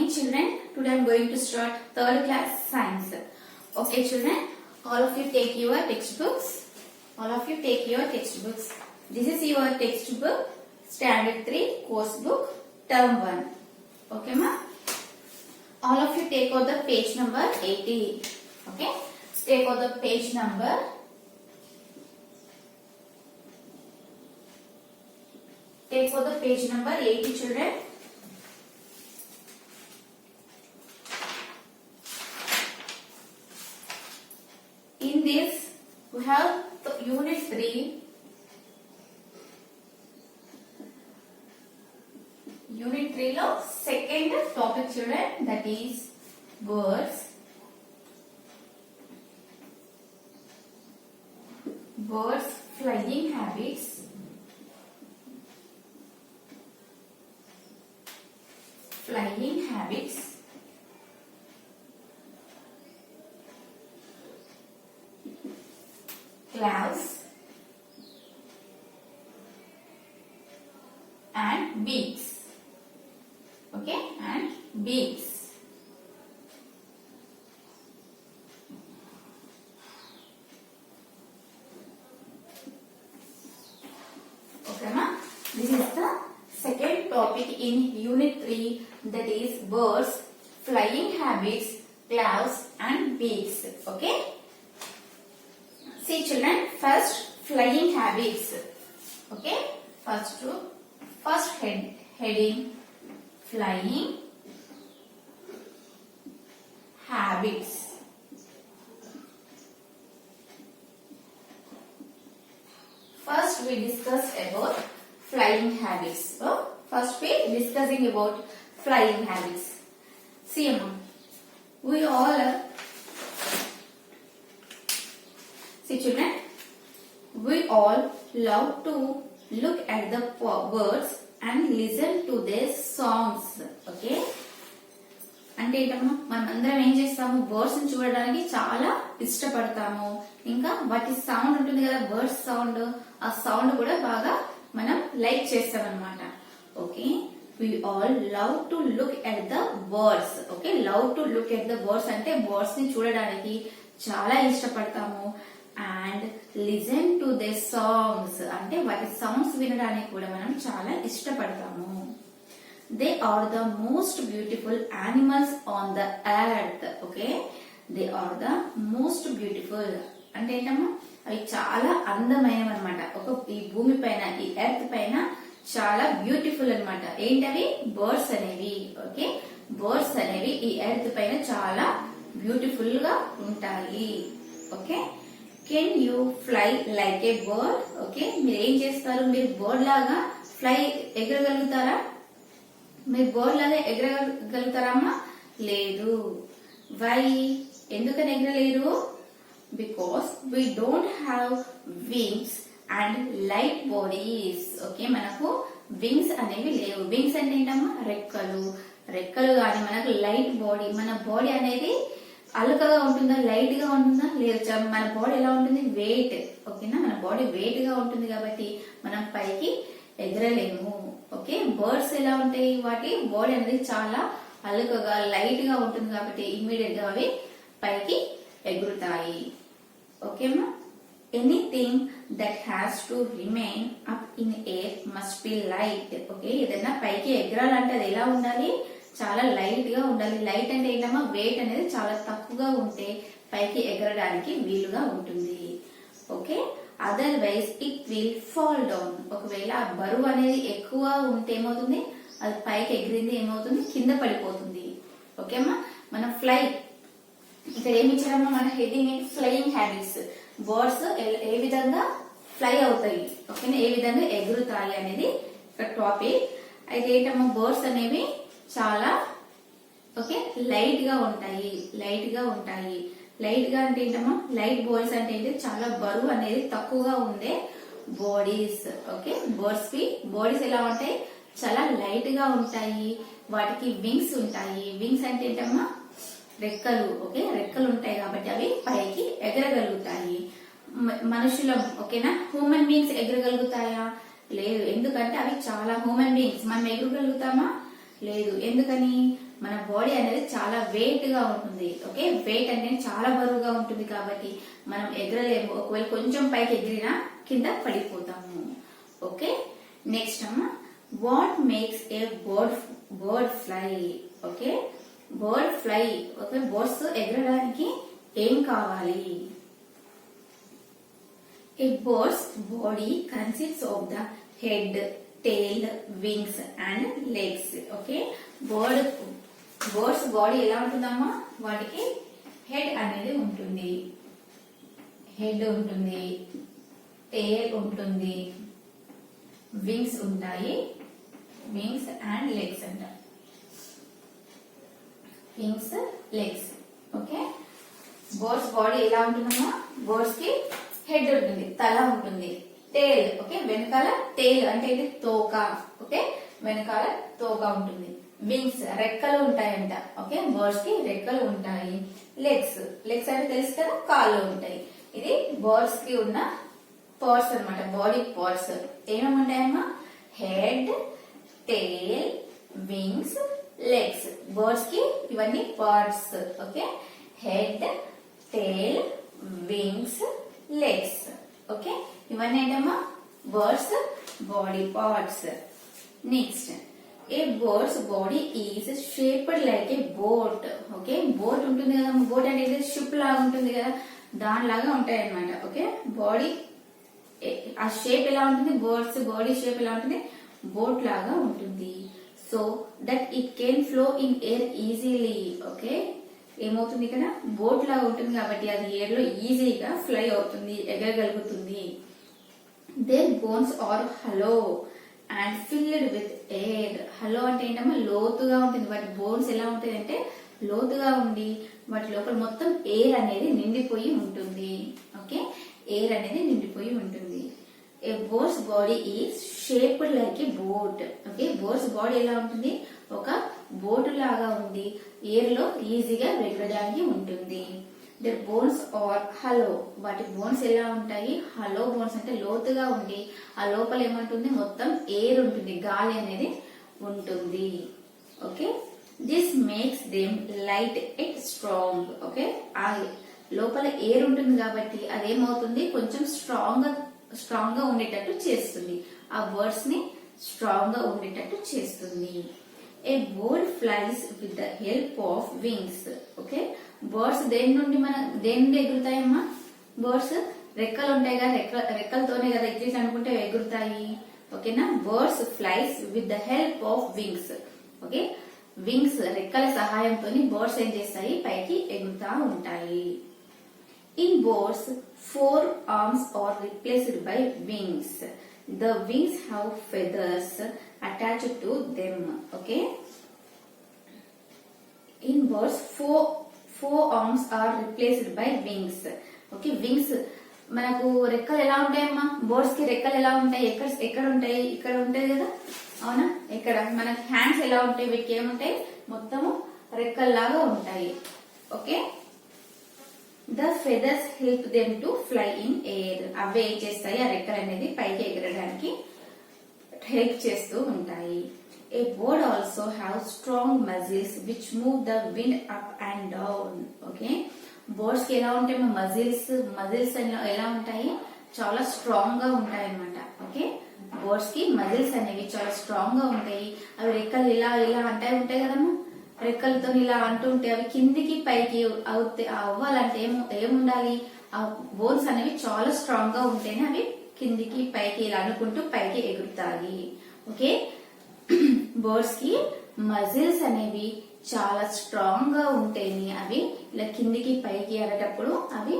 morning children. Today I am going to start third class science. Okay children, all of you take your textbooks. This is your textbook, standard 3 course book, term 1. Okay ma? All of you take out the page number 80. Okay? Take out the page number 80 children. In this we have unit 3. Unit 3 lo second topic children, that is birds. Birds flying habits. Clouds and beaks. Okay, and beaks. Okay ma, this is the second topic in unit 3, that is birds, flying habits, clouds and beaks. Okay. See children, first flying habits. Okay, first heading, flying habits. First we discuss about flying habits. First we discussing about flying habits. See Amma, see children, we all love to look at the birds and listen to their songs. Okay, అంటే ఏంటమ్మా, మనం అందరం ఏం చేస్తాము, birds ని చూడడానికి చాలా ఇష్టపడతాము. ఇంకా వాటి సౌండ్ ఉంటుంది కదా, బర్డ్స్ సౌండ్, ఆ సౌండ్ కూడా బాగా మనం లైక్ చేస్తాం అన్నమాట. Okay, we all love to look at the birds. Okay, love to look at the birds అంటే బర్డ్స్ ని చూడడానికి చాలా ఇష్టపడతాము. And listen to their songs అంటే వాటి సౌండ్స్ వినడానికి కూడా మనం చాలా ఇష్టపడతాము. They are the most beautiful animals on the earth. Okay, they are the most beautiful అంటే ఏంటమ్మా, అవి చాలా అందమైనవి అనమాట. ఈ భూమి పైన, ఈ ఎర్త్ పైన చాలా బ్యూటిఫుల్ అనమాట. ఏంటవి? బర్డ్స్ అనేవి. ఓకే, బర్డ్స్ అనేవి ఈ ఎర్త్ పైన చాలా బ్యూటిఫుల్ గా ఉంటాయి. Okay, can you fly like A bird? Okay, మీరు ఏం చేస్తారు, మీరు బర్డ్ లాగా ఎగరగలుగుతారా? మీరు బర్డ్ లాగా ఎగరగలుగుతారా అమ్మా? లేదు. వై? ఎందుకని ఎగరలేరు? Because we don't have wings and light bodies. Okay, మనకు వింగ్స్ అనేవి లేవు. వింగ్స్ అంటే ఏంటమ్మా? రెక్కలు కానీ మనకు లైట్ బాడీ, మన బాడీ అనేది అలుకగా ఉంటుందా, లైట్ గా ఉంటుందా? లేదు. మన బాడీ ఎలా ఉంటుంది? వెయిట్. ఓకేనా, మన బాడీ వెయిట్ గా ఉంటుంది కాబట్టి మనం పైకి ఎగరలేము. ఓకే, బర్డ్స్ ఎలా ఉంటాయి, వాటి బాడీ అనేది చాలా అలుకగా లైట్ గా ఉంటుంది కాబట్టి ఇమ్మీడియట్ గా అవి పైకి ఎగురుతాయి. ఓకేమా, anything that has to remain up in air must be light. Okay, ఏదైనా పైకి ఎగరాలంటే అది ఎలా ఉండాలి? చాలా లైట్ గా ఉండాలి. లైట్ అంటే ఏంటమ్మా, వెయిట్ అనేది చాలా తక్కువగా ఉంటే పైకి ఎగరడానికి వీలుగా ఉంటుంది. Okay, otherwise it will fall down. ఒకవేళ ఆ బరువు అనేది ఎక్కువ ఉంటే ఏమవుతుంది, అది పైకి ఎగిరింది ఏమవుతుంది, కింద పడిపోతుంది. ఓకేమ్మా, మన ఫ్లై ఇక్కడ ఏమి ఇచ్చారమ్మా, మన హెడింగ్ ఫ్లయింగ్ హ్యాబిట్స్. బర్డ్స్ ఏ విధంగా ఫ్లై అవుతాయి, ఓకేనా, ఏ విధంగా ఎగురుతాయి అనేది ఇక్కడ టాపిక్. అయితే ఏంటమ్మా, బర్డ్స్ అనేవి చాలా లైట్ గా ఉంటాయి. లైట్ గా అంటే ఏంటమ్మా, లైట్ బాడీస్ అంటే ఏంటి, చాలా బరువు అనేది తక్కువగా ఉండే బాడీస్. ఓకే, బర్డ్స్ కి బాడీస్ ఎలా ఉంటాయి, చాలా లైట్ గా ఉంటాయి. వాటికి వింగ్స్ ఉంటాయి. వింగ్స్ అంటే ఏంటమ్మా, రెక్కలు. ఓకే, రెక్కలు ఉంటాయి కాబట్టి అవి పైకి ఎగరగలుగుతాయి. మనుషులం, ఓకేనా, హ్యూమన్ బీయింగ్స్ ఎగరగలుగుతాయా? లేదు. ఎందుకంటే అవి చాలా హ్యూమన్ బీయింగ్స్. మనం ఎగరగలుగుతామా? లేదు. ఎందుకని? మన బాడీ అనేది చాలా వెయిట్ గా ఉంటుంది. ఓకే, వెయిట్ అనేది చాలా బరువుగా ఉంటుంది కాబట్టి మనం ఎగరలేము. ఒకవేళ కొంచెం పైకి ఎగిరినా కింద పడిపోతాము. ఓకే, నెక్స్ట్ అమ్మ, what makes a bird fly? Okay, bird fly, okay, birds ఎగరడానికి ఏం కావాలి? A bird's body consists of the head, tail, wings and legs. Okay, birds body ఎలా ఉంటుందమ్మా? వాటికి హెడ్ అనేది ఉంటుంది, హెడ్ ఉంటుంది, టేల్ ఉంటుంది, వింగ్స్ ఉంటాయి, వింగ్స్ అండ్ లెగ్స్ అంట, wings legs. Okay, birds body ఎలా ఉంటుందమ్మా? బర్డ్స్ కి హెడ్ ఉంటుంది, తల ఉంటుంది, టేల్, ఓకే, వెనకాల టేల్ అంటే ఇది తోక, ఓకే, వెనకాల తోక ఉంటుంది, వింగ్స్ రెక్కలు ఉంటాయంట, ఓకే, బర్డ్స్ కి రెక్కలు ఉంటాయి, లెగ్స్, లెగ్స్ అంటే తెలుసు కదా, కాళ్ళు ఉంటాయి. ఇది బర్డ్స్ కి ఉన్న పార్ట్స్ అన్నమాట, బాడీ పార్ట్స్. ఏమేమి ఉంటాయమ్మా? హెడ్, టేల్, వింగ్స్, లెగ్స్. బర్డ్స్ కి ఇవన్నీ పార్ట్స్. ఓకే, హెడ్, టేల్, వింగ్స్, లెగ్స్. ఓకే, ఇవన్నీ ఏంటమ్మా? Birds body parts. Next, A birds body is shaped like a boat. Okay, boat ఉంటుంది కదా, బోట్ అనేది షిప్ లాగా ఉంటుంది కదా, దానిలాగా ఉంటాయి అన్నమాట. ఓకే, బాడీ ఆ షేప్ ఎలా ఉంటుంది? బర్డ్స్ బాడీ షేప్ ఎలా ఉంటుంది? బోట్ లాగా ఉంటుంది. So that it can flow in air easily. Okay, ఏమవుతుంది ఇక్కడ? బోట్ లాగా ఉంటుంది కాబట్టి అది ఎయిర్ లో ఈజీగా ఫ్లై అవుతుంది, ఎగరగలుగుతుంది. Their bones are hollow and filled with air. Hollow అంటే ఏంటమ్మా? లోతుగా ఉంటుంది. వాటి బోన్స్ ఎలా ఉంటాయి అంటే లోతుగా ఉండి వాటి లోపల మొత్తం ఎయిర్ అనేది నిండిపోయి ఉంటుంది. ఓకే, ఎయిర్ అనేది నిండిపోయి ఉంటుంది. A boat's body is shaped like a boat. Okay, boat's body ఎలా ఉంటుంది? ఒక బోటు లాగా ఉండి ఎయిర్ లో ఈజీగా వెగరడానికి ఉంటుంది. Their bones are hollow. వాటి బోన్స్ ఎలా ఉంటాయి? హలో బోన్స్ అంటే లోతుగా ఉండి ఆ లోపల ఏమంటుంది? మొత్తం ఎయిర్ ఉంటుంది, గాలి అనేది ఉంటుంది. Okay, this makes them light and strong. Okay, ఆ లోపల ఎయిర్ ఉంటుంది కాబట్టి అదేమవుతుంది? కొంచెం స్ట్రాంగ్ గా ఉండేటట్టు చేస్తుంది, ఆ బర్డ్స్ ని స్ట్రాంగ్ గా ఉండేటట్టు చేస్తుంది. ఏ bird flies with the help of wings. Okay, birds దేని నుండి ఎగురుతాయమ్మా? బర్డ్స్ రెక్కలు ఉంటాయి కదా, రెక్కలతోనే కదా ఎగ్జిస్ట్ అనుకుంటే ఎగురుతాయి. ఓకేనా, birds flies with the help of wings. Okay, wings రెక్కల సహాయంతో బర్డ్స్ ఏం చేస్తాయి? పైకి ఎగురుతా ఉంటాయి. In birds 4 arms are replaced by wings. The wings have feathers attached to them. Okay, in birds 4 arms are replaced by wings. Okay, wings మనకు రెక్కలు ఎలా ఉంటాయమ్మా? Birds కి రెక్కలు ఎలా ఉంటాయి? ఎక్కడ ఉంటాయి? ఇక్కడ ఉంటాయి కదా, అవునా? ఇక్కడ మన హ్యాండ్స్ ఎలా ఉంటాయి? వీటికి ఏముంటాయి? మొత్తము రెక్కల్లాగా ఉంటాయి. Okay, the feathers help them to fly in air. అవే ఏం చేస్తాయి? ఆ రెక్కలు అనేది పైకి ఎగరడానికి హెల్ప్ చేస్తూ ఉంటాయి. ఏ bird also have strong muscles which move the wind up and down. Okay, birds కి ఎలా ఉంటాయి? మజిల్స్ ఎలా ఉంటాయి? చాలా స్ట్రాంగ్ గా ఉంటాయి అన్నమాట. ఓకే, బర్డ్స్ కి మజిల్స్ అనేవి చాలా స్ట్రాంగ్ గా ఉంటాయి. అవి రెక్కలు ఇలా ఉంటాయి కదమ్మా, రెక్కలతో ఇలా అంటుంటే అవి కిందికి పైకి అవ్వాలంటే ఏముండాలి? ఆ బోన్స్ అనేవి చాలా స్ట్రాంగ్ గా ఉంటేనే అవి కిందికి పైకి ఇలా అనుకుంటూ పైకి ఎగురుతాయి. ఓకే, బర్డ్స్ కి మజిల్స్ అనేవి చాలా స్ట్రాంగ్ గా ఉంటేనే అవి ఇలా కిందికి పైకి అనేటప్పుడు అవి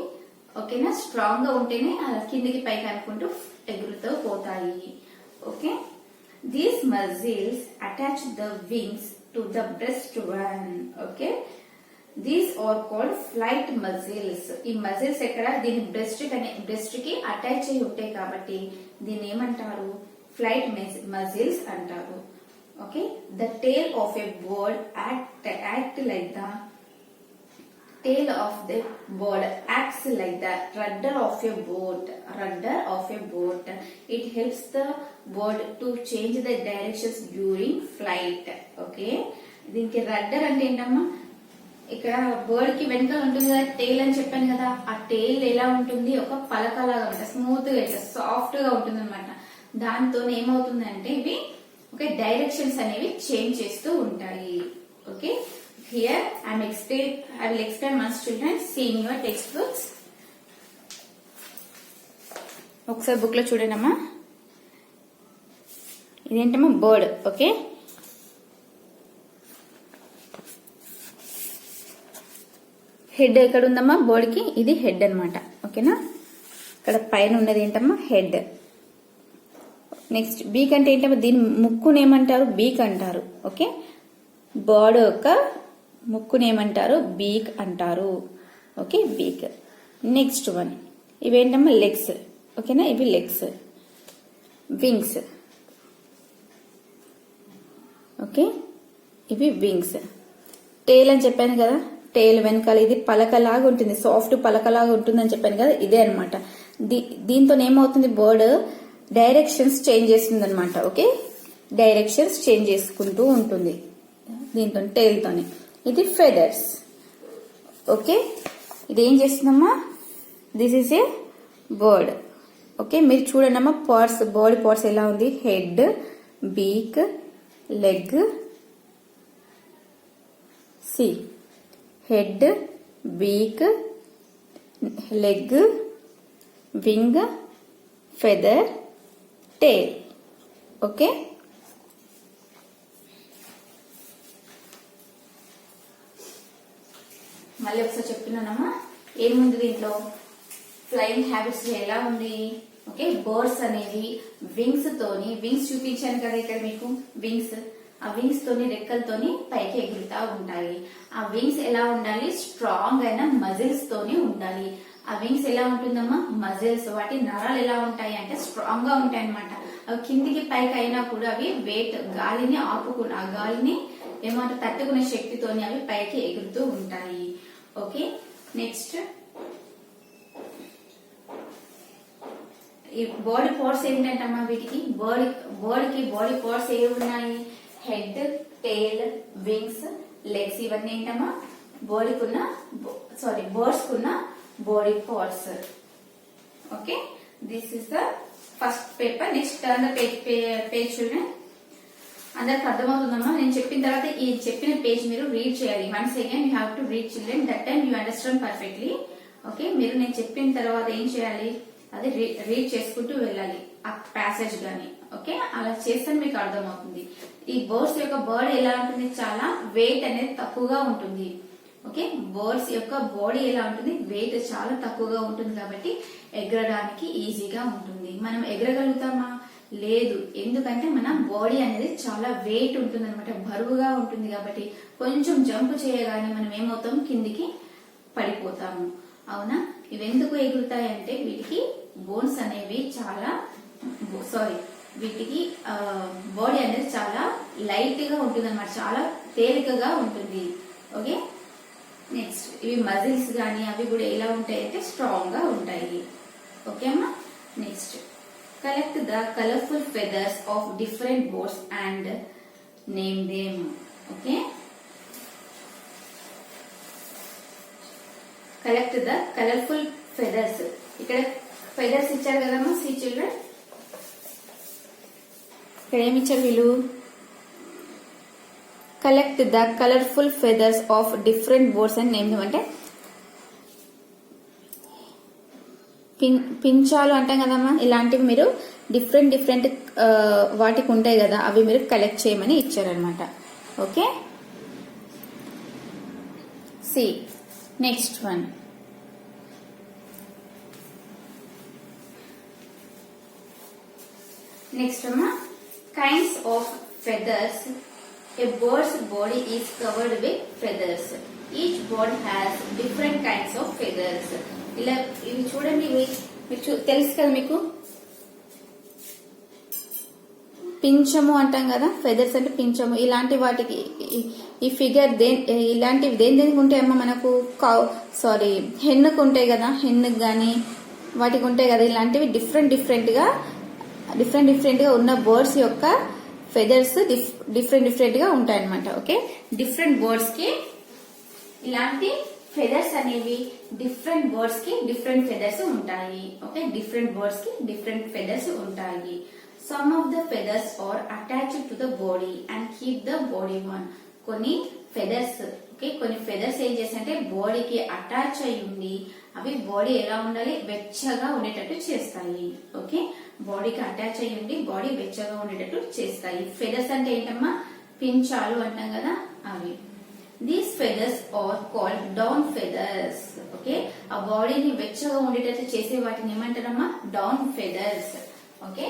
ఓకేనా స్ట్రాంగ్ గా ఉంటేనే అలా కిందికి పైకి అనుకుంటూ ఎగురుతూ పోతాయి. Okay, these muscles attach the wings to the breast one. Okay, these are called flight muscles. ఈ మజిల్స్ ఎక్కడ? దీని బ్రెస్ట్ కి అటాచ్ అయి ఉంటాయి కాబట్టి దీన్ని ఏమంటారు? ఫ్లైట్ మజిల్స్ అంటారు. Okay, the tail of a bird act like the tail of the bird acts like the rudder of a boat. It helps the bird to change the directions during flight. Okay, దీనికి rudder అంటే ఏంటమ్మా, ఇక్కడ bird కి వెనకాల ఉంటుంది కదా టేల్ అని చెప్పాను కదా, ఆ టేల్ ఎలా ఉంటుంది, ఒక పలకలాగా ఉంటుంది, స్మూత్ గా ఇట్లా సాఫ్ట్ గా ఉంటుంది అనమాట. దాంతో ఏమవుతుందంటే ఇవి ఓకే డైరెక్షన్స్ అనేవి చేంజ్ చేస్తూ ఉంటాయి. Okay, here I will explain my children, see in your text books. ఒకసారి బుక్ లో చూడండి అమ్మా. ఇదేంటమ్మా బర్డ్. ఓకే, హెడ్ ఎక్కడ ఉందమ్మా బర్డ్ కి, ఇది హెడ్ అన్నమాట. ఓకేనా, ఇక్కడ పైన ఉన్నది ఏంటమ్మా హెడ్. నెక్స్ట్ బీక్ అంటే ఏంటమ్మా, దీని ముక్కును ఏమంటారు బీక్ అంటారు. ఓకే, బర్డ్ యొక్క ముక్కును ఏమంటారు బీక్ అంటారు. Okay, beak. నెక్స్ట్ వన్ ఇవేంటమ్మా లెగ్స్. ఓకేనా, ఇవి లెగ్స్. వింగ్స్. ఓకే, ఇవి వింగ్స్. టేల్ అని చెప్పాను కదా, టేల్ వెనకాల ఇది పలకలాగా ఉంటుంది, సాఫ్ట్ పలకలాగా ఉంటుంది అని చెప్పాను కదా, ఇదే అనమాట. దీంతో ఏమవుతుంది బర్డ్ డైరెక్షన్స్ చేంజ్ చేస్తుంది అనమాట. ఓకే, డైరెక్షన్స్ చేంజ్ చేసుకుంటూ ఉంటుంది దీంతో, టేల్ తోని. ఇది ఫెదర్స్. ఓకే, ఇది ఏం చేస్తుందమ్మా, this is a bird. Okay, మీరు చూడండి అమ్మా పార్ట్స్, బాడీ పార్ట్స్ ఎలా ఉంది, head, beak, leg. See head, beak, leg, wing, feather, tail. Okay, మళ్ళీ ఒకసారి చెప్తున్నానమ్మా, ఏముంది దీంట్లో, ఫ్లయింగ్ హ్యాబిట్స్ ఎలా ఉంది. ఓకే, బర్డ్స్ అనేవి వింగ్స్ తోని, వింగ్స్ చూపించాను కదా ఇక్కడ మీకు, వింగ్స్, ఆ వింగ్స్ తోని రెక్కలతోని పైకి ఎగురుతా ఉంటాయి. ఆ వింగ్స్ ఎలా ఉండాలి, స్ట్రాంగ్ అయిన మజిల్స్ తోని ఉండాలి. ఆ వింగ్స్ ఎలా ఉంటుందమ్మా, మజిల్స్, వాటి నరాలు ఎలా ఉంటాయి అంటే స్ట్రాంగ్ గా ఉంటాయి అనమాట. అవి కిందికి పైకి అయినా కూడా అవి వెయిట్, గాలిని ఆపుకున్న, ఆ గాలిని ఏమంటారు తట్టుకునే శక్తితోని అవి పైకి ఎగురుతూ ఉంటాయి. ఓకే, నెక్స్ట్ ఈ బాడీ పార్ట్స్ ఏంటంటమ్మా, వీటికి బర్డ్ కి బాడీ పార్ట్స్ ఏవి ఉన్నాయి, హెడ్, టేల్, వింగ్స్, లెగ్స్. ఇవన్నీ ఏంటమ్మా బర్డ్స్ కున్న body parts. Okay, this is the first paper. Next turn the page చూడండి. అందరికి అర్థమవుతుందమ్మా, నేను చెప్పిన తర్వాత ఈ చెప్పిన పేజ్ మీరు రీడ్ చేయాలి. Once again you have to read children, that time you understand perfectly. Okay, మీరు నేను చెప్పిన తర్వాత ఏం చేయాలి, అది రీడ్ చేసుకుంటూ వెళ్ళాలి ఆ ప్యాసేజ్ గాని. ఓకే, అలా చేస్తే మీకు అర్థమవుతుంది. ఈ బర్డ్స్ యొక్క బర్డ్ ఎలా ఉంటుంది, చాలా వెయిట్ అనేది తక్కువగా ఉంటుంది. ఓకే, బర్డ్స్ యొక్క బాడీ ఎలా ఉంటుంది, వెయిట్ చాలా తక్కువగా ఉంటుంది కాబట్టి ఎగరడానికి ఈజీగా ఉంటుంది. మనం ఎగరగలుగుతామా, లేదు. ఎందుకంటే మన బాడీ అనేది చాలా వెయిట్ ఉంటుంది అనమాట, బరువుగా ఉంటుంది కాబట్టి కొంచెం జంప్ చేయగానే మనం ఏమవుతాం, కిందికి పడిపోతాము. అవునా, ఇవెందుకు ఎగురుతాయంటే వీటికి బోన్స్ అనేవి చాలా వీటికి బాడీ అనేది చాలా లైట్ గా ఉంటుంది అనమాట, చాలా తేలికగా ఉంటుంది. ఓకే, నెక్స్ట్ ఇవి మజిల్స్ గానీ అవి కూడా ఎలా ఉంటాయి అంటే స్ట్రాంగ్ గా ఉంటాయి. ఓకే అమ్మా, next collect the colourful feathers of different birds and name them. Okay, collect the colourful feathers. ఇక్కడ ఫెదర్స్ ఇచ్చారు కదమ్మా, సీ చిల్డ్రన్, ఇక్కడ ఏమి ఇచ్చారు వీళ్ళు, collect the colourful feathers of different birds and name them అంటే పించాలు అంటాం కదమ్మా, ఇలాంటివి మీరు డిఫరెంట్ వాటికి ఉంటాయి కదా, అవి మీరు కలెక్ట్ చేయమని ఇచ్చారనమాట. Okay, see next one. Next అమ్మా, kinds of feathers. A bird's body is covered with feathers. Each bird has different kinds of feathers. ఇలా ఇవి చూడండి, ఇవి తెలుసు కదా మీకు, పింఛము అంటాం కదా, ఫెదర్స్ అంటే పింఛము. ఇలాంటి వాటికి ఈ ఫిగర్ ఇలాంటివి దేనికి ఉంటాయమ్మా, మనకు హెన్నుకు ఉంటాయి కదా, హెన్నుకు గానీ వాటికి ఉంటాయి కదా. ఇలాంటివి డిఫరెంట్ గా ఉన్న బర్డ్స్ యొక్క ఫెదర్స్ డిఫరెంట్ గా ఉంటాయి అనమాట. ఓకే, డిఫరెంట్ బర్డ్స్ కి ఇలాంటి ఫెదర్స్ అనేవి డిఫరెంట్ బర్డ్స్ కి డిఫరెంట్ ఫెదర్స్ ఉంటాయి. ఓకే, డిఫరెంట్ బర్డ్స్ కి డిఫరెంట్ ఫెదర్స్ ఉంటాయి. Some of the feathers are attached to the body and keep the body warm. కొన్ని ఫెదర్స్, ఓకే, కొన్ని ఫెదర్స్ ఏం చేస్తాయంటే బాడీకి అటాచ్ అయి ఉండి అవి బాడీ ఎలా ఉండాలి, వెచ్చగా ఉండేటట్టు చేస్తాయి. ఓకే, బాడీకి అటాచ్ అయి ఉండి బాడీ వెచ్చగా ఉండేటట్టు చేస్తాయి. ఫెదర్స్ అంటే ఏంటమ్మా, పించాలు అంటాం కదా అవి. These feathers are called down feathers. Okay, ఆ బాడీని వెచ్చగా ఉండేటట్టు చేసే వాటిని ఏమంటారమ్మా, down feathers. Okay,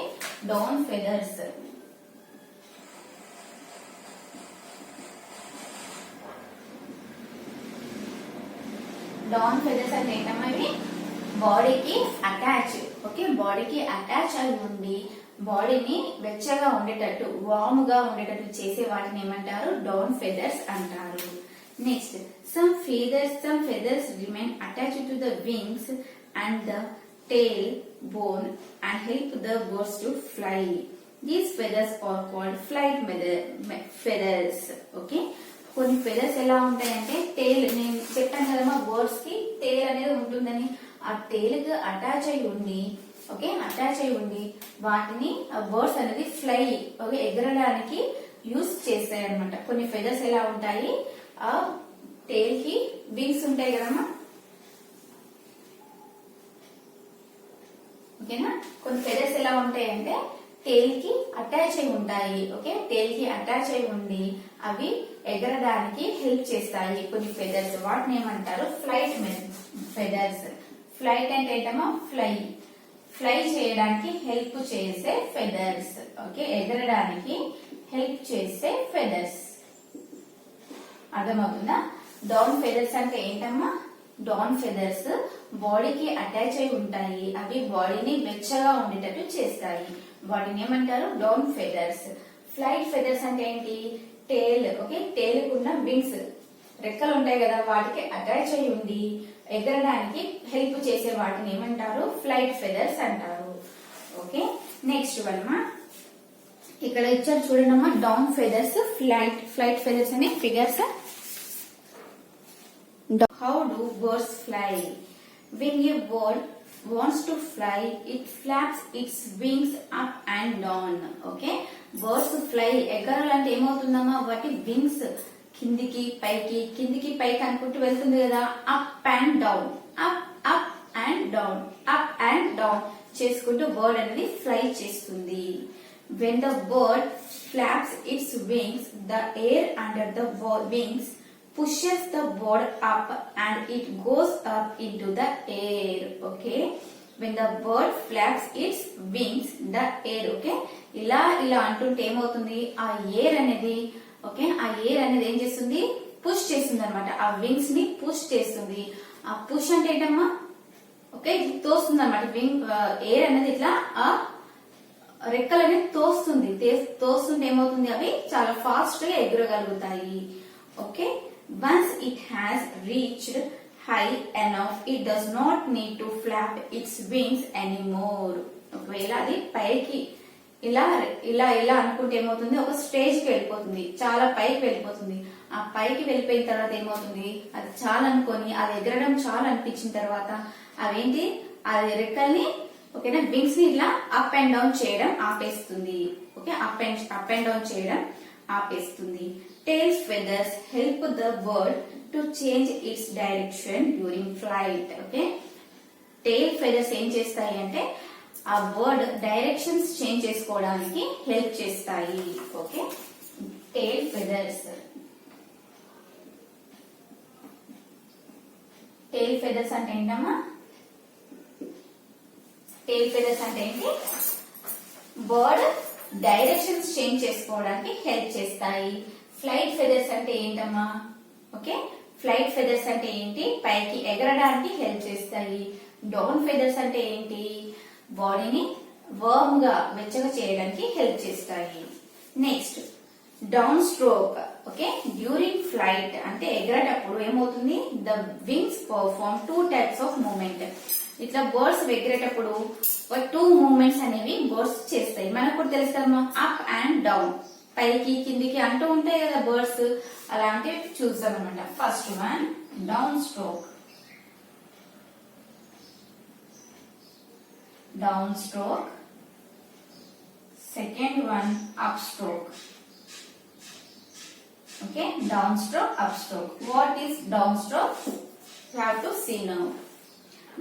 down feathers. Down feathers అంటే ఏంటమ్మా, ఇవి బాడీకి అటాచ్, ఓకే, బాడీకి అటాచ్ అయి ఉండి బాడీని వెచ్చగా ఉండేటట్టు, వామ్ గా ఉండేటట్టు చేసే వాటిని ఏమంటారు, డౌన్ ఫెదర్స్ అంటారు. Next, some feathers remain attached to the wings and the tail bone and help the birds to fly. These feathers are called flight feathers. Okay, కొన్ని ఫెదర్స్ ఎలా ఉంటాయంటే టేల్, నేను చెప్పాను కదమ్మా బర్డ్స్ కి టేల్ అనేది ఉంటుందని, ఆ టేల్ కి అటాచ్ అయి ఉండి, ఓకే, అటాచ్ అయి ఉండి వాటిని ఆ బర్డ్స్ అనేది ఫ్లై, ఓకే, ఎగరడానికి యూస్ చేస్తాయి అనమాట. కొన్ని ఫెదర్స్ ఎలా ఉంటాయి, ఆ టేల్ కి వింగ్స్ ఉంటాయి కదమ్మా, ఓకేనా. కొన్ని ఫెదర్స్ ఎలా ఉంటాయి అంటే టేల్ కి అటాచ్ అయి ఉంటాయి. ఓకే, టేల్ కి అటాచ్ అయి ఉండి అవి ఎగరడానికి హెల్ప్ చేస్తాయి కొన్ని ఫెదర్స్. వాటిని ఏమంటారు, ఫ్లైట్ ఫెదర్స్. ఫ్లైట్ అంటే ఏంటమ్మా, ఫ్లై చేయడానికి హెల్ప్ చేసే ఫెదర్స్. ఓకే, ఎగరడానికి హెల్ప్ చేసే ఫెదర్స్. అర్థమవుతుందా? డౌన్ ఫెదర్స్ అంటే ఏంటమ్మా, డౌన్ ఫెదర్స్ బాడీకి అటాచ్ అయి ఉంటాయి, అవి బాడీని వెచ్చగా ఉండేటట్టు చేస్తాయి. వాటిని ఏమంటారు, డౌన్ ఫెదర్స్. ఫ్లైట్ ఫెదర్స్ అంటే ఏంటి, టేల్, ఓకే, టేల్ కున్న వింగ్స్, రెక్కలు ఉంటాయి కదా, వాటికి అటాచ్ అయి ఉండి ఎగరడానికి హెల్ప్ చేసే వాటిని ఏమంటారు, ఫ్లైట్ ఫెదర్స్ అంటారు. ఓకే, నెక్స్ట్ వన్ మా ఇక్కడ ఇచ్చారు చూడండమ్మా, డౌన్ ఫెదర్స్, ఫ్లైట్ ఫెదర్స్ అనే figures. How do birds fly? When a bird wants to fly, it flaps its wings up and down. Okay, birds fly. ఎగరాలంటే ఏమవుతుందమ్మా, వాటి వింగ్స్ కిందికి పైకి అనుకుంటూ వెళ్తుంది కదా, up and down, up and down, up and down చేసుకుంటూ bird అనేది fly చేస్తుంది. When the bird flaps its wings, the air under the wings pushes the bird up and it goes up into the air. Okay, when the bird flaps its wings, the air, okay, ఇలా అంటుంటే ఏమవుతుంది, ఆ air అనేది, okay, ఆ air అనేది ఏం చేస్తుంది, push చేస్తుంది అనమాట, ఆ వింగ్స్ ని పుష్ చేస్తుంది. ఆ పుష్ అంటే ఏంటమ్మా, ఓకే, తోస్తుంది అనమాట. ఎయిర్ అనేది ఇట్లా ఆ రెక్కలని తోస్తుంటే ఏమవుతుంది, అవి చాలా ఫాస్ట్ గా ఎగరగలుగుతాయి. Okay, once it has reached high enough, it does not need to flap its wings anymore. ఒకవేళ అది పైకి ఇలా అనుకుంటే ఏమవుతుంది, ఒక స్టేజ్ కి వెళ్ళిపోతుంది, చాలా పైకి వెళ్ళిపోతుంది. ఆ పైకి వెళ్ళిపోయిన తర్వాత ఏమవుతుంది, అది చాలా అనుకొని, అది ఎగరడం చాలా అనిపించిన తర్వాత అవేంటి, అది రెక్కల్ని, ఓకేనా, వింగ్స్ ని ఇట్లా అప్ అండ్ డౌన్ చేయడం ఆపేస్తుంది. ఓకే, అప్ అండ్ డౌన్ చేయడం ఆపేస్తుంది. Tail feathers help the bird to change its direction during flight. Okay, tail feathers ఏం చేస్తాయి అంటే ఆ బర్డ్ డైరెక్షన్స్ చేంజ్ చేసుకోవడానికి హెల్ప్ చేస్తాయి. Okay, tail feathers. tail feathers అంటే ఏంటమ్మా, tail feathers అంటే ఏంటి, బర్డ్ డైరెక్షన్స్ చేంజ్ చేసుకోవడానికి హెల్ప్ చేస్తాయి. ఫ్లైట్ ఫెదర్స్ అంటే ఏంటమ్మా, ఓకే, ఫ్లైట్ ఫెదర్స్ అంటే ఏంటి, పైకి ఎగరడానికి హెల్ప్ చేస్తాయి. డౌన్ ఫెదర్స్ అంటే ఏంటి, బాడీని వర్మ్ గా వెచ్చగా చేయడానికి హెల్ప్ చేస్తాయి. Next, down stroke. Okay, during flight అంటే ఎగరేటప్పుడు ఏమవుతుంది, the wings perform 2 types of movement. ఇట్లా బర్డ్స్ ఎగిరేటప్పుడు ఒక 2 మూవ్మెంట్స్ అనేవి బర్డ్స్ చేస్తాయి. మనకు కూడా తెలుసు కదమ్మా, అప్ అండ్ డౌన్, పైకి కిందికి అంటూ ఉంటాయి కదా బర్డ్స్. అలాంటివి చూద్దాం అనమాట. First one down stroke, down stroke. Second one up stroke. Okay, down stroke, up stroke. What is down stroke? You have to see now.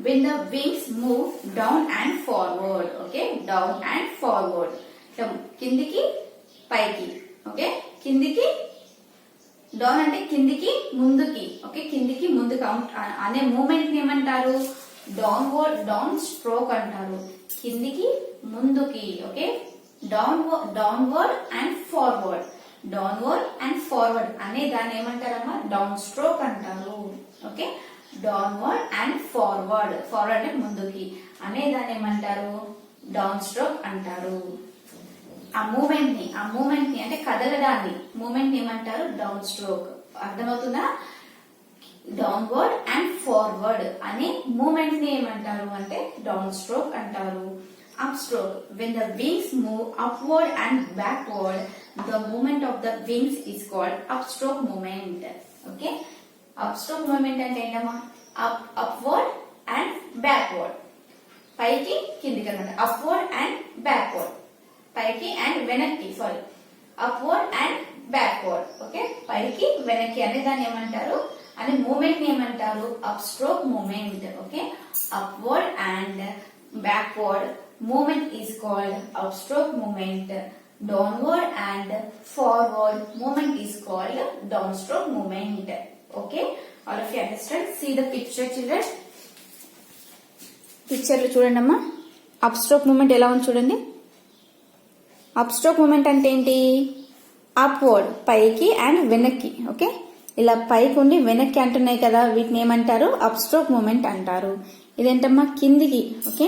When the wings move down and forward, okay, down and forward. కిందికి పైకి, okay, కిందికి down అంటే కిందికి ముందుకి, okay, కిందికి ముందుకు అనే moment ని ఏమంటారు? డౌన్వర్డ్, డౌన్ స్ట్రోక్ అంటారు. కిందికి ముందుకి, okay, downward and forward, downward and forward అనే దాన్ని ఏమంటారమ్మా? డౌన్ స్ట్రోక్ అంటారు. Okay, downward and forward, forward అంటే ముందుకి అనే దాన్ని ఏమంటారు? డౌన్ స్ట్రోక్ అంటారు. ఆ మూమెంట్ ని అంటే కదలడాన్ని, మూమెంట్ ని ఏమంటారు? Down stroke. అర్థమవుతుందా? డౌన్వర్డ్ అండ్ ఫార్వర్డ్ అనే మూమెంట్ ని ఏమంటారు అంటే డౌన్ స్ట్రోక్ అంటారు. Upstroke, when the wings move upward and backward, the movement of the wings is called upstroke movement. Okay, upstroke movement అంటే ఏంటమ్మా? upward and backward, పైకి కిందికి అన్నమాట. upward and backward, పైకి అండ్ వెనక్కి, sorry, upward and backward. Okay, పైకి వెనక్కి అనే దాన్ని ఏమంటారు? అనే మూమెంట్ ని ఏమంటారు? upstroke movement. Okay, upward and backward movement is called upstroke movement. Downward and forward movement is called downstroke movement. Okay, all of you understand? See the picture, children. Picture lo చూడండి అమ్మా. upstroke movement ఎలా ఉంది చూడండి. upstroke movement అంటే ఏంటి? upward, పైకి and వెనక్కి. Okay, ఇలా పైకి ఉండి వెనక్కి అంటున్నాయి కదా, వీటిని ఏమంటారు? upstroke movement అంటారు. ఇదేంటమ్మా? కిందికి, ఓకే,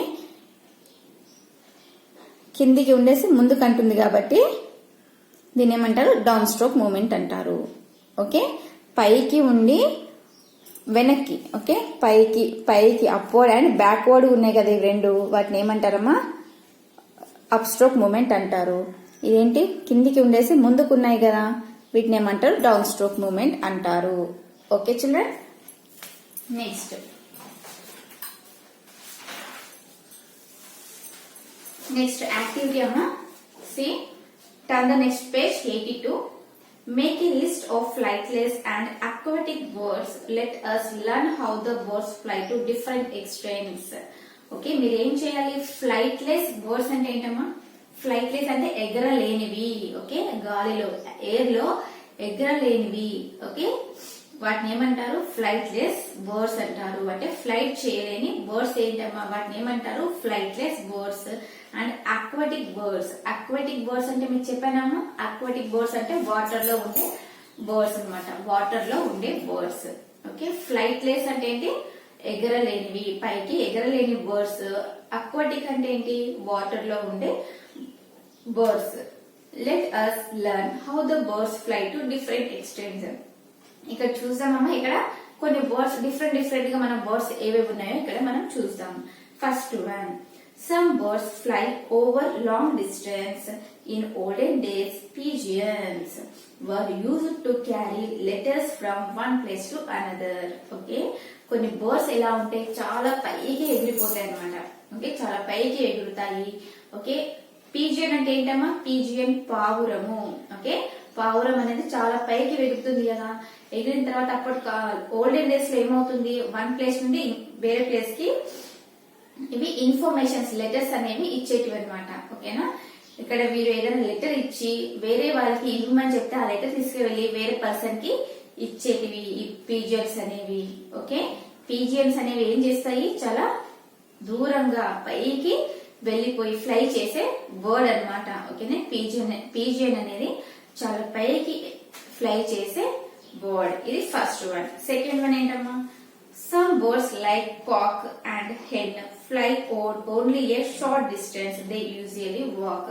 కిందికి ఉండేసి ముందుకు అంటుంది కాబట్టి దీన్ని ఏమంటారు? డౌన్ స్ట్రోక్ మూమెంట్ అంటారు. ఓకే, పైకి ఉండి వెనక్కి, ఓకే, పైకి అప్వర్డ్ అండ్ బ్యాక్వర్డ్ ఉన్నాయి కదా ఇవి రెండు, వాటిని ఏమంటారమ్మా? అప్ స్ట్రోక్ మూమెంట్ అంటారు. ఇదేంటి? కిందికి ఉండేసి ముందుకు ఉన్నాయి కదా, వీటిని ఏమంటారు? డౌన్ స్ట్రోక్ మూమెంట్ అంటారు. Okay children, next activity amma. See, turn the next page 82. Make a list of flightless and aquatic birds. Let us learn how the birds fly to different extremes. Okay, మీరు ఏం చేయాలి? Flightless birds అంటే ఏంటమ్మా? Flightless అంటే ఎగరలేనివి. Okay, గాలిలో, air లో ఎగరలేనివి. Okay, వాటిని ఏమంటారు? ఫ్లైట్లెస్ బర్డ్స్ అంటారు. అంటే ఫ్లైట్ చేయలేని బర్డ్స్ ఏంటమ్మా? వాటిని ఏమంటారు? Flightless birds. And aquatic birds. Aquatic birds అంటే మీకు చెప్పానమ్మా, అక్వాటిక్ బర్డ్స్ అంటే వాటర్ లో ఉండే బర్డ్స్ అన్నమాట, వాటర్ లో ఉండే బర్డ్స్. ఓకే, ఫ్లైట్లెస్ అంటే ఏంటి? ఎగరలేనివి, పైకి ఎగరలేని బర్డ్స్. అక్వాటిక్ అంటే ఏంటి? వాటర్ లో ఉండే birds. Let us learn how the birds fly to different extents. ఇక్కడ చూద్దామమ్మా, ఇక్కడ కొన్ని బర్డ్స్ డిఫరెంట్ గా మన బర్డ్స్ ఏవేవి ఉన్నాయో ఇక్కడ మనం చూద్దాం. First one, some birds fly over long distance. In olden days, pigeons were used to carry letters from one place to another. Okay, కొన్ని బర్డ్స్ ఎలా ఉంటాయి? చాలా పైకి ఎగిరిపోతాయి అన్నమాట. ఓకే, చాలా పైకి ఎగురుతాయి. ఓకే, పీజియన్ అంటే ఏంటమ్మా? పీజియన్ పావురము. ఓకే, పావురం అనేది చాలా పైకి ఎగురుతుంది కదా. ఎగిరిన తర్వాత అప్పటి ఓల్డెన్ డేస్ లో ఏమవుతుంది? వన్ ప్లేస్ నుండి వేరే ప్లేస్ కి ఇవి ఇన్ఫర్మేషన్స్, లెటర్స్ అనేవి ఇచ్చేటివి అనమాట. ఓకేనా, ఇక్కడ వీరు ఏదైనా లెటర్ ఇచ్చి వేరే వాళ్ళకి ఇవ్వమని చెప్తే ఆ లెటర్ తీసుకువెళ్లి వేరే పర్సన్ కి ఇచ్చేటివి ఈ పీజియన్స్ అనేవి. ఓకే, పీజియన్స్ అనేవి ఏం చేస్తాయి? చాలా దూరంగా పైకి వెళ్లిపోయి ఫ్లై చేసే బర్డ్ అన్నమాట. ఓకేనా, పీజియన్ అనేది చాలా పైకి ఫ్లై చేసే బర్డ్. ఇది ఫస్ట్ వన్. సెకండ్ వన్ ఏంటమ్మా? Some birds like cock and hen fly over only a short distance. They usually walk.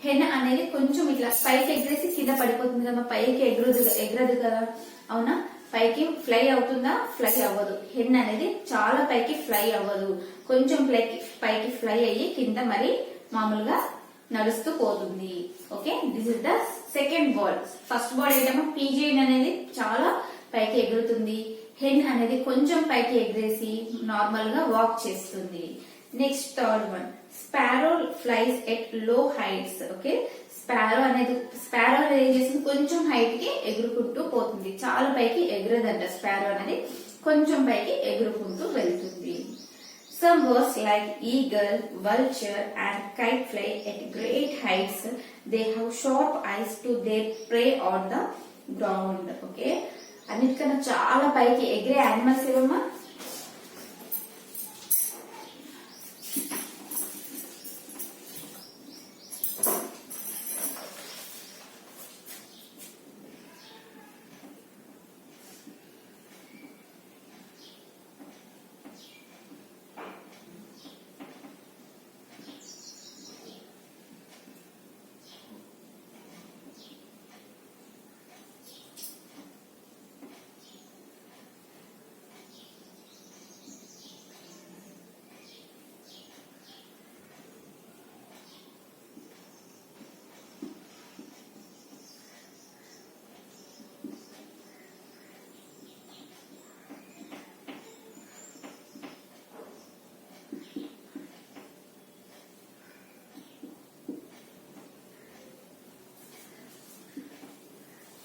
Hen అనేది కొంచెం ఇట్లా పైకి ఎగిరేసి కింద పడిపోతుంది కదా, పైకి ఎగరదు కదా, అవునా? పైకి ఫ్లై అవుతుందా? ఫ్లై అవ్వదు. హెన్ అనేది చాలా పైకి ఫ్లై అవ్వదు, కొంచెం పైకి ఫ్లై అయ్యి కింద మరి మామూలుగా నడుస్తూ పోతుంది. Okay, this is the second bird. First bird ఏంటమ్మా? పీజియన్ అనేది చాలా పైకి ఎగురుతుంది. హెన్ అనేది కొంచెం పైకి ఎగిరేసి నార్మల్ గా వాక్ చేస్తుంది. Next third one, sparrow flies at లో హైట్స్. ఓకే, స్పారో అనేది ఏం చేస్తుంది? కొంచెం హైట్ కి ఎగురుకుంటూ పోతుంది, చాలా పైకి ఎగరదంట. స్పారో అనేది కొంచెం పైకి ఎగురుకుంటూ వెళ్తుంది. Some birds like eagle, vulture and kite fly at great heights. They have sharp eyes to their prey on the ground. Okay, అన్నిటికన్నా చాలా పైకి ఎగిరే యానిమల్స్ ఏవమ్మా?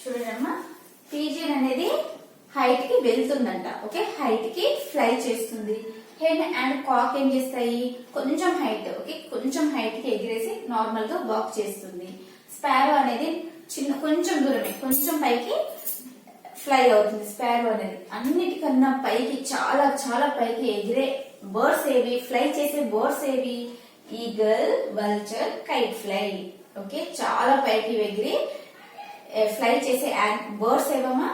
చూడండమ్మా, పీజియన్ అనేది హైట్ కి వెళ్తుందంట. ఓకే, హైట్ కి ఫ్లై చేస్తుంది. హెన్ అండ్ కాక్ ఏం చేస్తాయి? కొంచెం హైట్, ఓకే, కొంచెం హైట్ కి ఎగిరేసి నార్మల్ గా వాక్ చేస్తుంది. స్పారో అనేది కొంచెం దూరమే, కొంచెం పైకి ఫ్లై అవుతుంది. స్పారో అనేది అన్నిటికన్నా పైకి చాలా చాలా పైకి ఎగిరే బర్డ్స్ ఏవి? ఫ్లై చేసే బర్డ్స్ ఏవి? Eagle, vulture, kite fly. Okay, చాలా పైకి ఎగిరి ఫ్లై చేసే బర్డ్స్ ఏవమ్మా?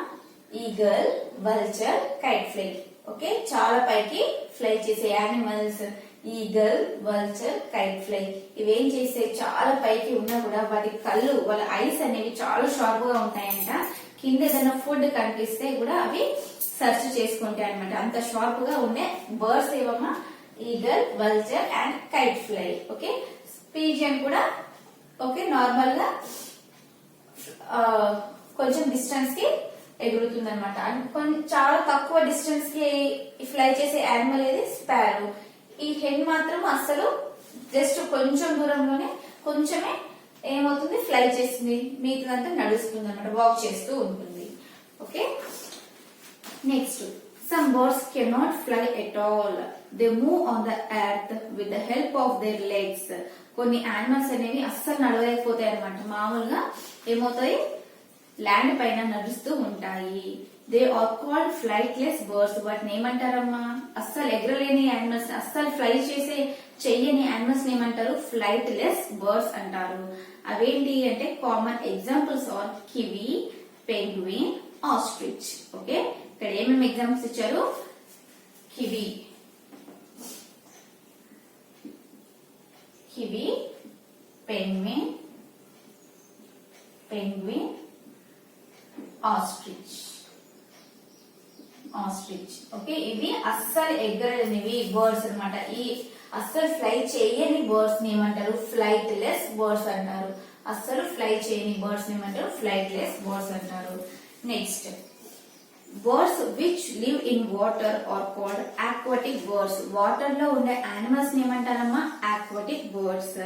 Eagle, vulture, kite fly. Okay, చాలా పైకి ఫ్లై చేసే animals eagle, vulture, kite fly. ఇవేం చేసే? చాలా పైకి ఉన్నా కూడా వాటి కళ్ళు, వాళ్ళ ఐస్ అనేవి చాలా షార్ప్ గా ఉంటాయంట. కింద ఏదైనా ఫుడ్ కనిపిస్తే కూడా అవి సెర్చ్ చేసుకుంటాయి అనమాట. అంత షార్ప్ గా ఉండే బర్డ్స్ ఏవమ్మా? Eagle, vulture and kite fly. Okay, pigeon కూడా ఓకే నార్మల్ గా కొంచెం డిస్టెన్స్ కి ఎగురుతుంది అనమాట. చాలా తక్కువ డిస్టెన్స్ కి ఫ్లై చేసే యానిమల్ ఏది? స్పారో. ఈ హెన్ మాత్రం అసలు జస్ట్ కొంచెం దూరంలోనే కొంచెమే ఏమవుతుంది? ఫ్లై చేస్తుంది, మిగతాదంతా నడుస్తుంది అనమాట, వాక్ చేస్తూ ఉంటుంది. Okay, next, some birds cannot fly at all. They move on the earth with the help of their legs. కొన్ని యానిమల్స్ అనేవి అస్సలు నడవలేకపోతాయి అనమాట. మామూలుగా ఏమవుతాయి? ల్యాండ్ పైన నడుస్తూ ఉంటాయి. They are called flightless birds. వాటిని ఏమంటారమ్మా? అస్సలు ఎగరలేని యానిమల్స్, అస్సలు ఫ్లై చేసే చెయ్యని యానిమల్స్ ఏమంటారు? ఫ్లైట్లెస్ బర్డ్స్ అంటారు. అవేంటి అంటే common examples are kiwi, penguin, ostrich. Okay, ఇక్కడ ఏమేమి ఎగ్జాంపుల్స్ ఇచ్చారు? Kiwi, penguin, ostrich. ఓకే, ఇవి అస్సలు ఎగరనివి బర్డ్స్ అన్నమాట. ఈ అస్సలు ఫ్లై చేయని బర్డ్స్ ని ఏమంటారు? ఫ్లైట్లెస్ బర్డ్స్ అంటారు. అస్సలు ఫ్లై చేయని బర్డ్స్ ని ఏమంటారు? ఫ్లైట్లెస్ బర్డ్స్ అంటారు. Next, birds which live in water are called aquatic birds. Water లో ఉండే యానిమల్స్ ని ఏమంటారమ్మా? aquatic birds.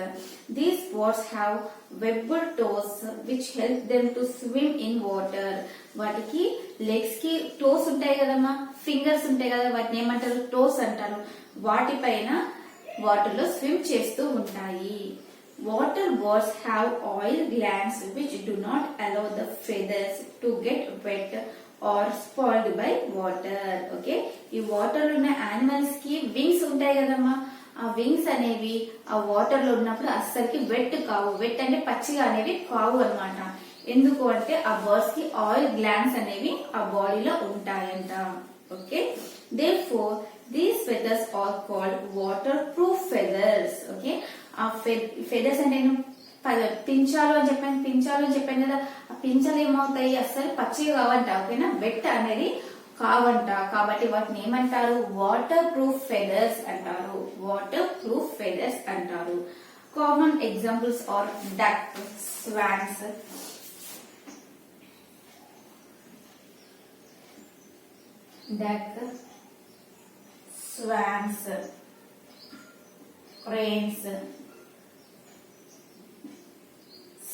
These birds have webbed toes which help them to swim in water. వాటికి లెగ్స్ కి టోస్ ఉంటాయి కదమ్మా, ఫింగర్స్ ఉంటాయి కదా, వాటిని ఏమంటారు? టోస్ అంటారు. వాటిపైన వాటర్ లో స్విమ్ చేస్తూ ఉంటాయి. Water birds have oil glands which do not allow the feathers to get wet or spoiled by water. Okay, ఈ వాటర్ లో ఉన్న యానిమల్స్ కి వింగ్స్ ఉంటాయి కదమ్మా. ఆ వింగ్స్ అనేవి ఆ వాటర్ లో ఉన్నప్పుడు అస్సలకి వెట్ కావు. వెట్ అంటే పచ్చిగా అనేవి కావు అన్నమాట. ఎందుకు అంటే ఆ బర్డ్స్ కి ఆయిల్ గ్లాండ్స్ అనేవి ఆ బాడీలో ఉంటాయంట. Okay, therefore these feathers are called water proof feathers. Okay, ఆ ఫెదర్స్ అంటే పించాలు అని చెప్పాను కదా, ఆ పించాలు ఏమవుతాయి, అస్సలు పచ్చిగా కావంట. ఓకేనా, వెట్ అనేది కావంట. కాబట్టి వాటిని ఏమంటారు, వాటర్ ప్రూఫ్ ఫెదర్స్ అంటారు. వాటర్ ప్రూఫ్ ఫెదర్స్ అంటారు. Common examples are duck, swans, duck, swans, cranes,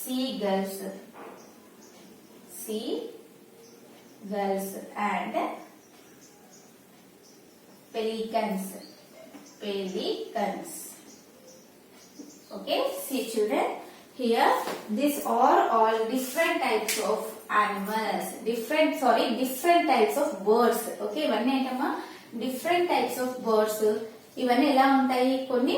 seagulls, and pelicans. Okay, see children, here these are all different types of animals, different types of birds. Okay, ఇవన్నీ ఏంటమ్మా, different types of birds. ఇవన్నీ ఎలా ఉంటాయి, కొన్ని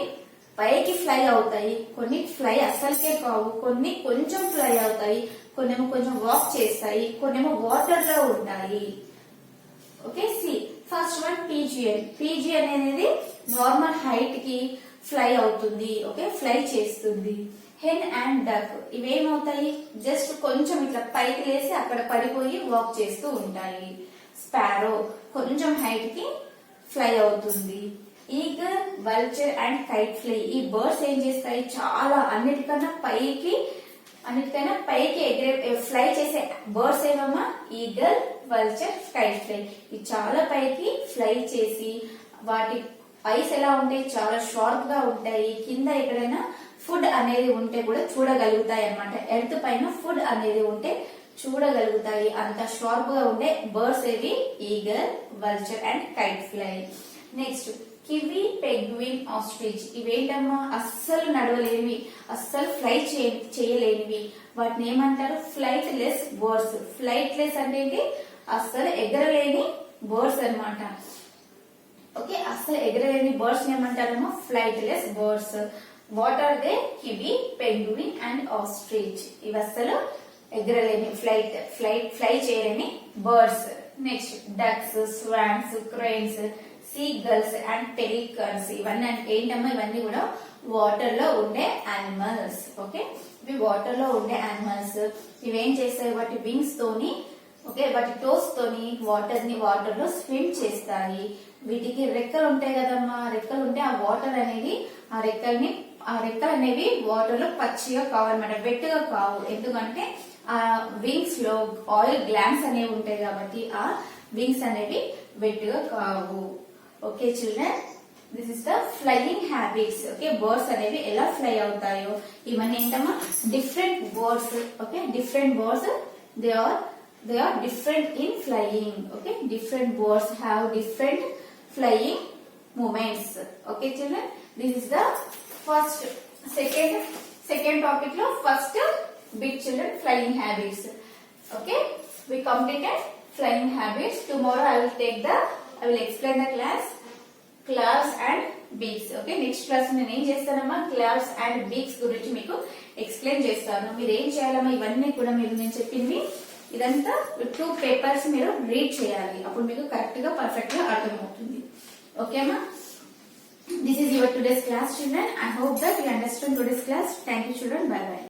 పైకి fly అవుతాయి, కొన్ని fly అస్సలకే కావు, కొన్ని కొంచెం ఫ్లై అవుతాయి, కొన్నేమో కొంచెం వాక్ చేస్తాయి, కొన్నేమో వాటర్ లో ఉంటాయి. Okay, see first one pigeon. Pigeon అనేది నార్మల్ హైట్ కి ఫ్లై అవుతుంది. ఓకే, ఫ్లై చేస్తుంది. హెన్ అండ్ డక్ ఇవేమవుతాయి, జస్ట్ కొంచెం ఇట్లా పైకి లేసి అక్కడ పడిపోయి వాక్ చేస్తూ ఉంటాయి. స్పారో కొంచెం హైట్ కి ఫ్లై అవుతుంది. Eagle, vulture and kite fly, ఈ బర్డ్స్ ఏం చేస్తాయి, చాలా అన్నిటికన్నా పైకి ఎగిరే ఫ్లై చేసే బర్డ్స్ ఏమమ్మా, ఈగల్, వల్చర్, కైట్ ఫ్లై. ఇవి చాలా పైకి ఫ్లై చేసి వాటి ఐస్ ఎలా ఉంటాయి, చాలా షార్ప్ గా ఉంటాయి. కింద ఎక్కడైనా ఫుడ్ అనేది ఉంటే కూడా చూడగలుగుతాయి అన్నమాట. ఎర్త్ పైన ఫుడ్ అనేది ఉంటే చూడగలుగుతాయి. అంత షార్ప్ గా ఉండే బర్డ్స్ ఏవి, eagle, vulture and kite fly. Next kiwi, penguin, ostrich. ఇవేంటమ్మా, అస్సలు నడవలేనివి, అస్సలు ఫ్లై చేయలేనివి. వాటిని ఏమంటారు, flightless birds. Flightless అంటే ఏంటి, అస్సలు ఎగరలేని బర్డ్స్ అన్నమాట. ఓకే, అస్సలు ఎగరలేని బర్డ్స్ ఏమంటారమ్మా, flightless birds. What are they, kiwi, penguin and ostrich. ఇవి అస్సలు ఎగరలేని, ఫ్లై చేయలేని birds. Next ducks, swans, cranes, seagulls and pelicans. ఇవన్నీ ఏంటమ్మా, ఇవన్నీ కూడా వాటర్ లో ఉండే యానిమల్స్. ఓకే, ఇవి వాటర్ లో ఉండే యానిమల్స్. ఇవేం చేస్తాయి, వాటి వింగ్స్ తోని, ఓకే, వాటి టోస్ తోని వాటర్ లో స్విమ్ చేస్తాయి. వీటికి రెక్కలు ఉంటాయి కదమ్మా, రెక్కలు ఉంటే ఆ వాటర్ అనేది ఆ రెక్కలు అనేవి వాటర్ లో పచ్చిగా కావన్నమాట, వెట్టుగా కావు. ఎందుకంటే ఆ వింగ్స్ లో ఆయిల్ గ్లాండ్స్ అనేవి ఉంటాయి కాబట్టి ఆ వింగ్స్ అనేవి వెట్టుగా కావు. Okay children, this is the flying habits. Okay, birds అనేవి ఎలా ఫ్లై అవుతాయో ఇవన్నీ ఏంటమ్మా, different birds. Okay, different birds, they are different in flying. Okay, different birds have different flying movements. Okay children, this is the second topic lo first big children flying habits. Okay, we completed flying habits. Tomorrow I will explain the claws and beaks. Okay, next class నేను ఏం చేస్తానమ్మా, claws and beaks గురించి మీకు explain చేస్తాను. మీరు ఏం చేయాలమ్మా, ఇవన్నీ కూడా మీరు నేను చెప్పింది ఇదంతా 2 పేపర్స్ మీరు రీడ్ చేయాలి. అప్పుడు మీకు కరెక్ట్ గా పర్ఫెక్ట్ గా అర్థమవుతుంది. ఓకేమా, this is your today's class children. I hope that you understand today's class. Thank you children. Bye bye.